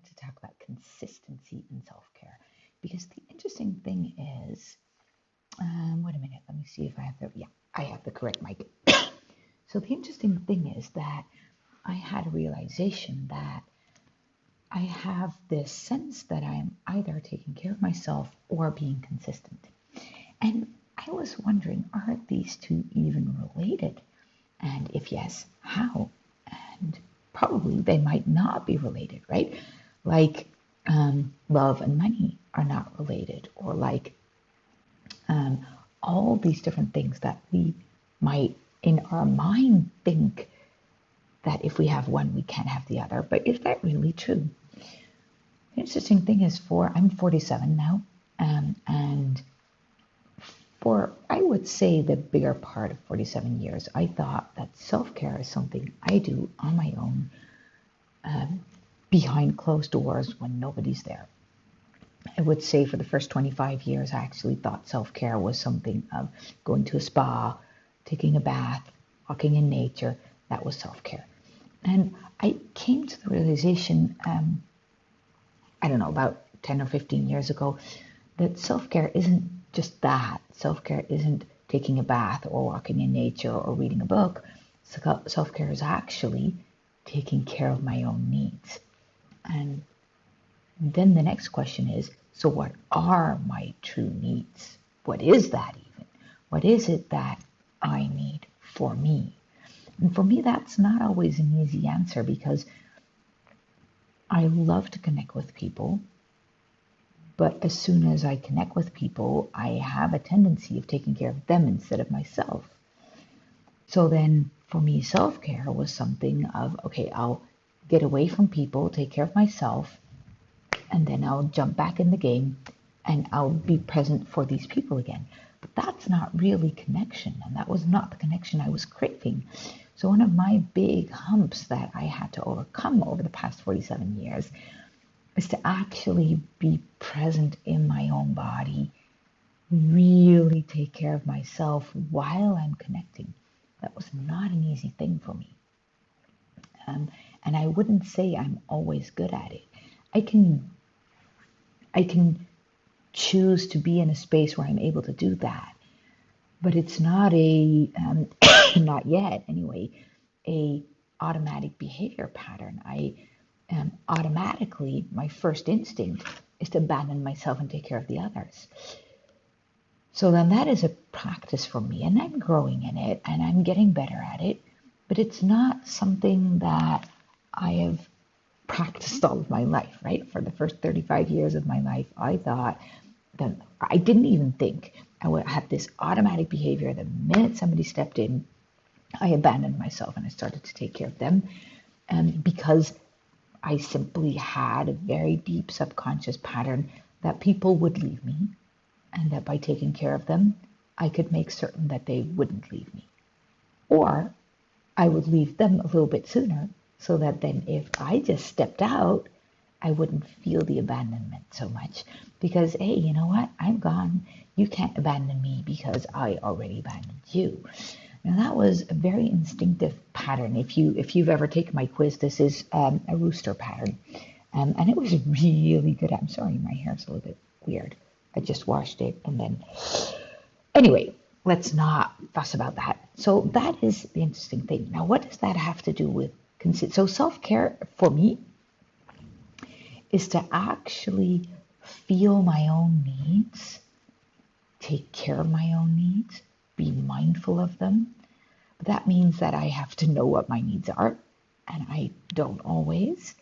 to talk about consistency in self-care because the interesting thing is, wait a minute, let me see if I have I have the correct mic. So the interesting thing is that I had a realization that I have this sense that I'm either taking care of myself or being consistent. And I was wondering, are these two even related? And if yes, how? And probably they might not be related, right? Like love and money are not related, or like um, all these different things that we might in our mind think that if we have one, we can't have the other. But is that really true? The interesting thing is, I'm 47 now, and for I would say the bigger part of 47 years, I thought that self-care is something I do on my own, behind closed doors when nobody's there. I would say for the first 25 years, I actually thought self-care was something of going to a spa, taking a bath, walking in nature. That was self-care. And I came to the realization, I don't know, about 10 or 15 years ago, that self-care isn't just that. Self-care isn't taking a bath or walking in nature or reading a book. Self-care is actually taking care of my own needs. And then the next question is, so what are my true needs? What is that even? What is it that I need for me? And for me, that's not always an easy answer because I love to connect with people. But as soon as I connect with people, I have a tendency of taking care of them instead of myself. So then for me, self-care was something of, okay, I'll get away from people, take care of myself, and then I'll jump back in the game and I'll be present for these people again. But that's not really connection, and that was not the connection I was craving. So one of my big humps that I had to overcome over the past 47 years is to actually be present in my own body, really take care of myself while I'm connecting. That was not an easy thing for me. And I wouldn't say I'm always good at it. I can choose to be in a space where I'm able to do that, but it's not not yet anyway, a automatic behavior pattern. I automatically, my first instinct is to abandon myself and take care of the others. So then that is a practice for me, and I'm growing in it and I'm getting better at it, but it's not something that I have practiced all of my life, right? For the first 35 years of my life, I thought that I didn't even think. I would have this automatic behavior. The minute somebody stepped in, I abandoned myself and I started to take care of them. And because I simply had a very deep subconscious pattern that people would leave me, and that by taking care of them, I could make certain that they wouldn't leave me. Or I would leave them a little bit sooner so that then if I just stepped out, I wouldn't feel the abandonment so much. Because, hey, you know what? I'm gone. You can't abandon me because I already abandoned you. Now that was a very instinctive pattern. If you've ever taken my quiz, this is a rooster pattern, and it was really good. I'm sorry, my hair's a little bit weird. I just washed it, and then anyway, let's not fuss about that. So that is the interesting thing. Now, what does that have to do with consent? So self-care for me is to actually feel my own needs, take care of my own needs, be mindful of them. But that means that I have to know what my needs are, and I don't always.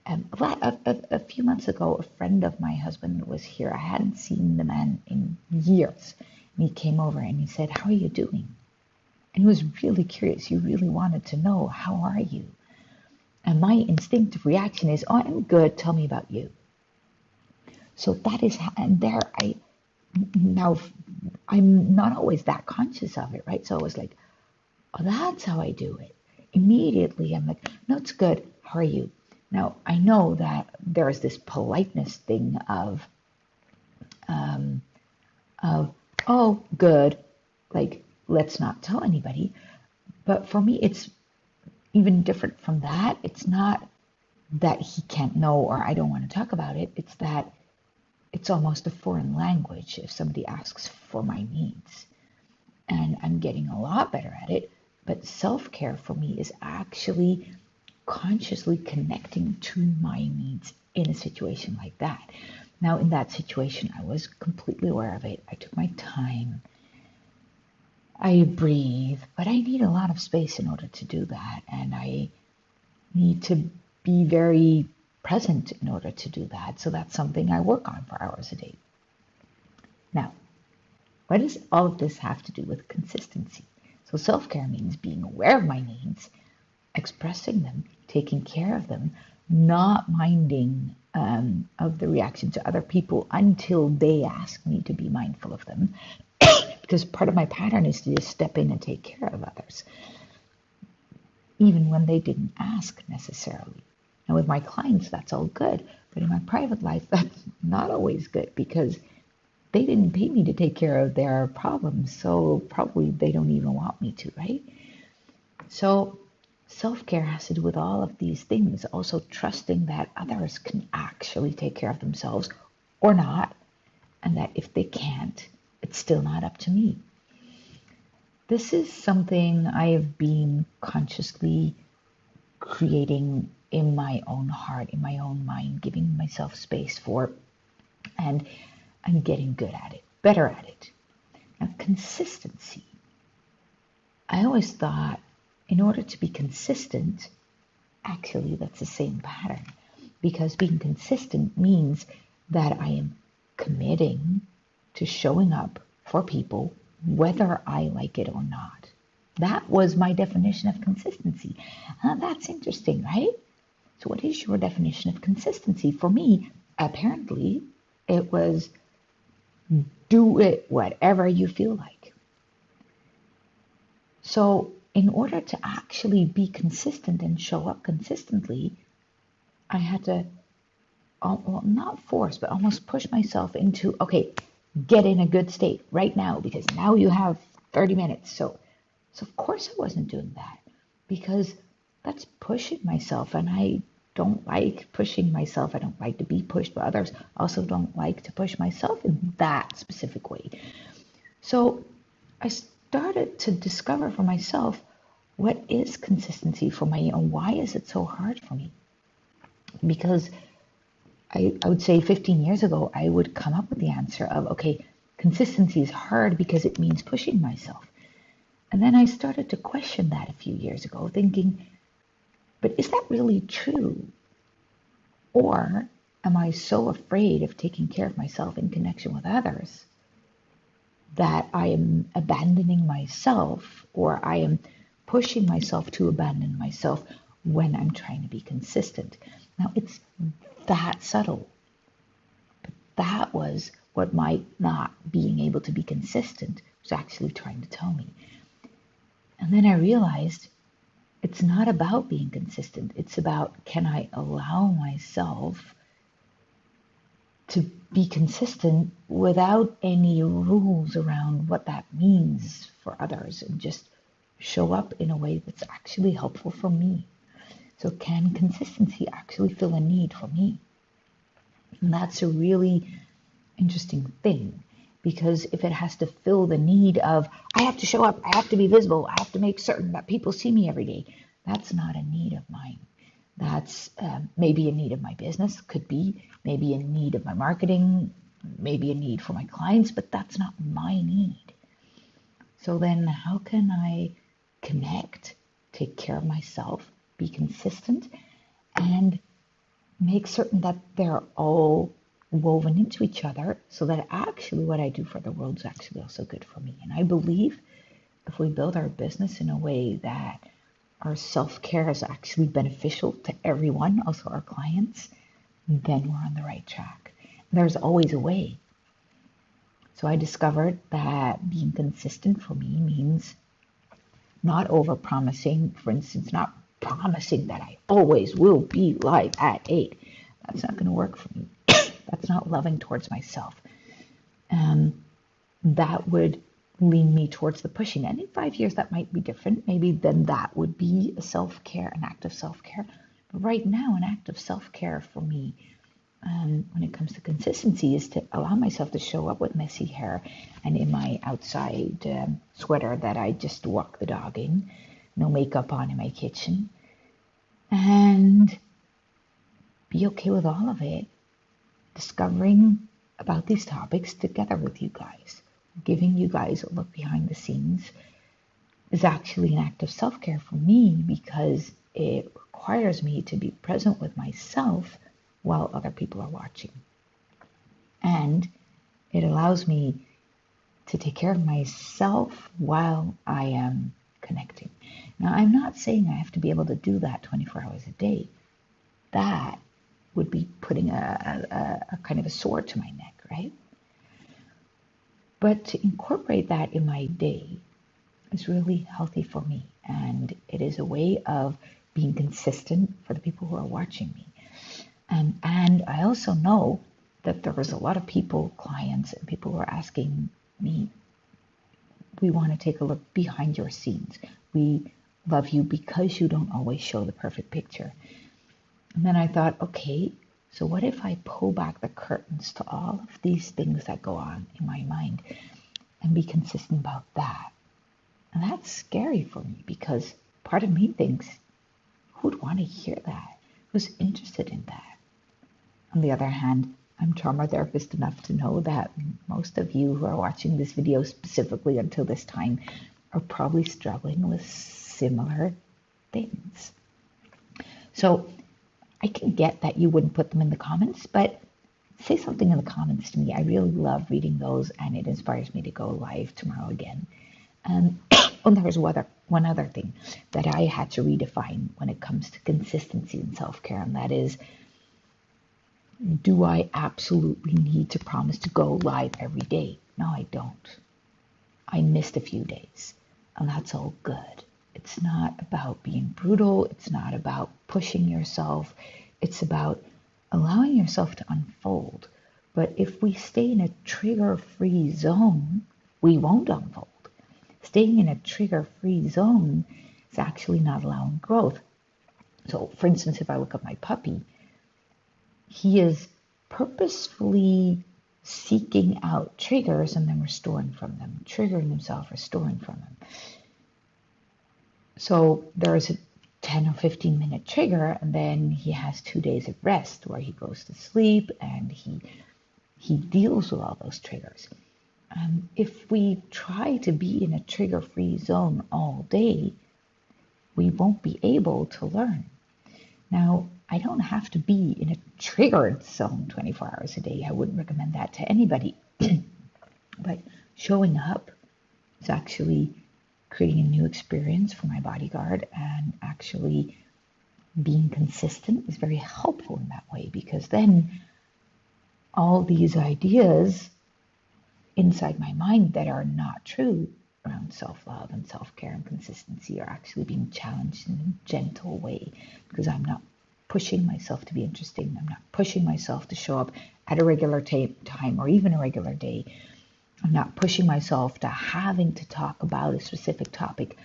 A few months ago, a friend of my husband was here. I hadn't seen the man in years. And he came over and he said, "How are you doing?" And he was really curious. He really wanted to know, "How are you?" And my instinctive reaction is, "Oh, I'm good. Tell me about you." So that is, and there now I'm not always that conscious of it, right? So I was like, "Oh, that's how I do it." Immediately, I'm like, "No, it's good. How are you?" Now, I know that there is this politeness thing um, of, "Oh, good," like, let's not tell anybody. But for me, it's even different from that. It's not that he can't know or I don't want to talk about it. It's that it's almost a foreign language if somebody asks for my needs. And I'm getting a lot better at it. But self-care for me is actually consciously connecting to my needs in a situation like that. Now, in that situation, I was completely aware of it. I took my time. I breathe, but I need a lot of space in order to do that. And I need to be very present in order to do that. So that's something I work on for hours a day. Now, what does all of this have to do with consistency? So self-care means being aware of my needs, expressing them, taking care of them, not minding of the reaction to other people until they ask me to be mindful of them. Because part of my pattern is to just step in and take care of others, even when they didn't ask necessarily. Now, with my clients, that's all good. But in my private life, that's not always good because they didn't pay me to take care of their problems. So probably they don't even want me to, right? So self-care has to do with all of these things. Also trusting that others can actually take care of themselves or not. And that if they can't, it's still not up to me. This is something I have been consciously creating in my own heart, in my own mind, giving myself space for, and I'm getting good at it, better at it. Now, consistency. I always thought in order to be consistent, actually, that's the same pattern because being consistent means that I am committing to showing up for people whether I like it or not. That was my definition of consistency. That's interesting, right? So what is your definition of consistency? For me, apparently, it was do it whatever you feel like. So in order to actually be consistent and show up consistently, I had to, well, not force, but almost push myself into, okay, get in a good state right now because now you have 30 minutes. So of course I wasn't doing that because that's pushing myself and I don't like pushing myself. I don't like to be pushed by others. I also don't like to push myself in that specific way. So I started to discover for myself what is consistency for me and why is it so hard for me? Because I would say 15 years ago, I would come up with the answer of, okay, consistency is hard because it means pushing myself. And then I started to question that a few years ago, thinking, but is that really true? Or am I so afraid of taking care of myself in connection with others that I am abandoning myself or I am pushing myself to abandon myself when I'm trying to be consistent? Now, it's that subtle. That was what my not being able to be consistent was actually trying to tell me. And then I realized it's not about being consistent. It's about, can I allow myself to be consistent without any rules around what that means for others and just show up in a way that's actually helpful for me? So can consistency actually fill a need for me? And that's a really interesting thing because if it has to fill the need of, I have to show up, I have to be visible, I have to make certain that people see me every day, that's not a need of mine. That's maybe a need of my business, could be, maybe a need of my marketing, maybe a need for my clients, but that's not my need. So then how can I connect, take care of myself, be consistent, and make certain that they're all woven into each other so that actually what I do for the world is actually also good for me. And I believe if we build our business in a way that our self-care is actually beneficial to everyone, also our clients, then we're on the right track. There's always a way. So I discovered that being consistent for me means not over-promising. For instance, not promising that I always will be live at 8. That's not going to work for me. That's not loving towards myself. That would lean me towards the pushing. And in 5 years, that might be different. Maybe then that would be a self-care, an act of self-care. right now, an act of self-care for me, when it comes to consistency, is to allow myself to show up with messy hair and in my outside sweater that I just walk the dog in, no makeup on in my kitchen, and be okay with all of it, discovering about these topics together with you guys. Giving you guys a look behind the scenes is actually an act of self-care for me because it requires me to be present with myself while other people are watching. And it allows me to take care of myself while I am connecting. Now, I'm not saying I have to be able to do that 24 hours a day. That would be putting a kind of a sword to my neck, right? But to incorporate that in my day is really healthy for me. And it is a way of being consistent for the people who are watching me. And I also know that there was a lot of people, clients, and people who are asking me, we want to take a look behind your scenes. We love you because you don't always show the perfect picture. And then I thought, okay, so what if I pull back the curtains to all of these things that go on in my mind and be consistent about that? And that's scary for me because part of me thinks, who'd want to hear that? Who's interested in that? On the other hand, I'm trauma therapist enough to know that most of you who are watching this video specifically until this time are probably struggling with similar things. So I can get that you wouldn't put them in the comments, but say something in the comments to me. I really love reading those, and it inspires me to go live tomorrow again. And there's one other thing that I had to redefine when it comes to consistency and self-care, and that is, do I absolutely need to promise to go live every day? No, I don't. I missed a few days, and that's all good. It's not about being brutal. It's not about pushing yourself. It's about allowing yourself to unfold. But if we stay in a trigger-free zone, we won't unfold. Staying in a trigger-free zone is actually not allowing growth. So, for instance, if I look at my puppy, he is purposefully seeking out triggers and then restoring from them, triggering himself, restoring from them. So there is a 10 or 15 minute trigger, and then he has 2 days of rest where he goes to sleep and he deals with all those triggers. If we try to be in a trigger-free zone all day, we won't be able to learn. Now, I don't have to be in a triggered zone 24 hours a day. I wouldn't recommend that to anybody. But showing up is actually creating a new experience for my bodyguard, and actually being consistent is very helpful in that way, because then all these ideas inside my mind that are not true around self-love and self-care and consistency are actually being challenged in a gentle way, because I'm not pushing myself to be interesting. I'm not pushing myself to show up at a regular time or even a regular day. I'm not pushing myself to having to talk about a specific topic.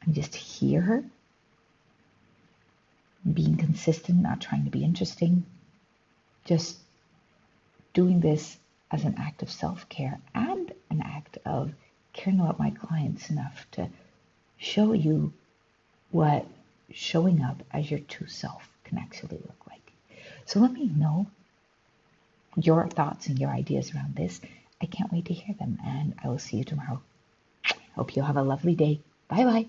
I'm just here, being consistent, not trying to be interesting, just doing this as an act of self-care and an act of caring about my clients enough to show you what showing up as your true self can actually look like. So let me know your thoughts and your ideas around this. I can't wait to hear them, and I will see you tomorrow. Hope you'll have a lovely day. Bye-bye.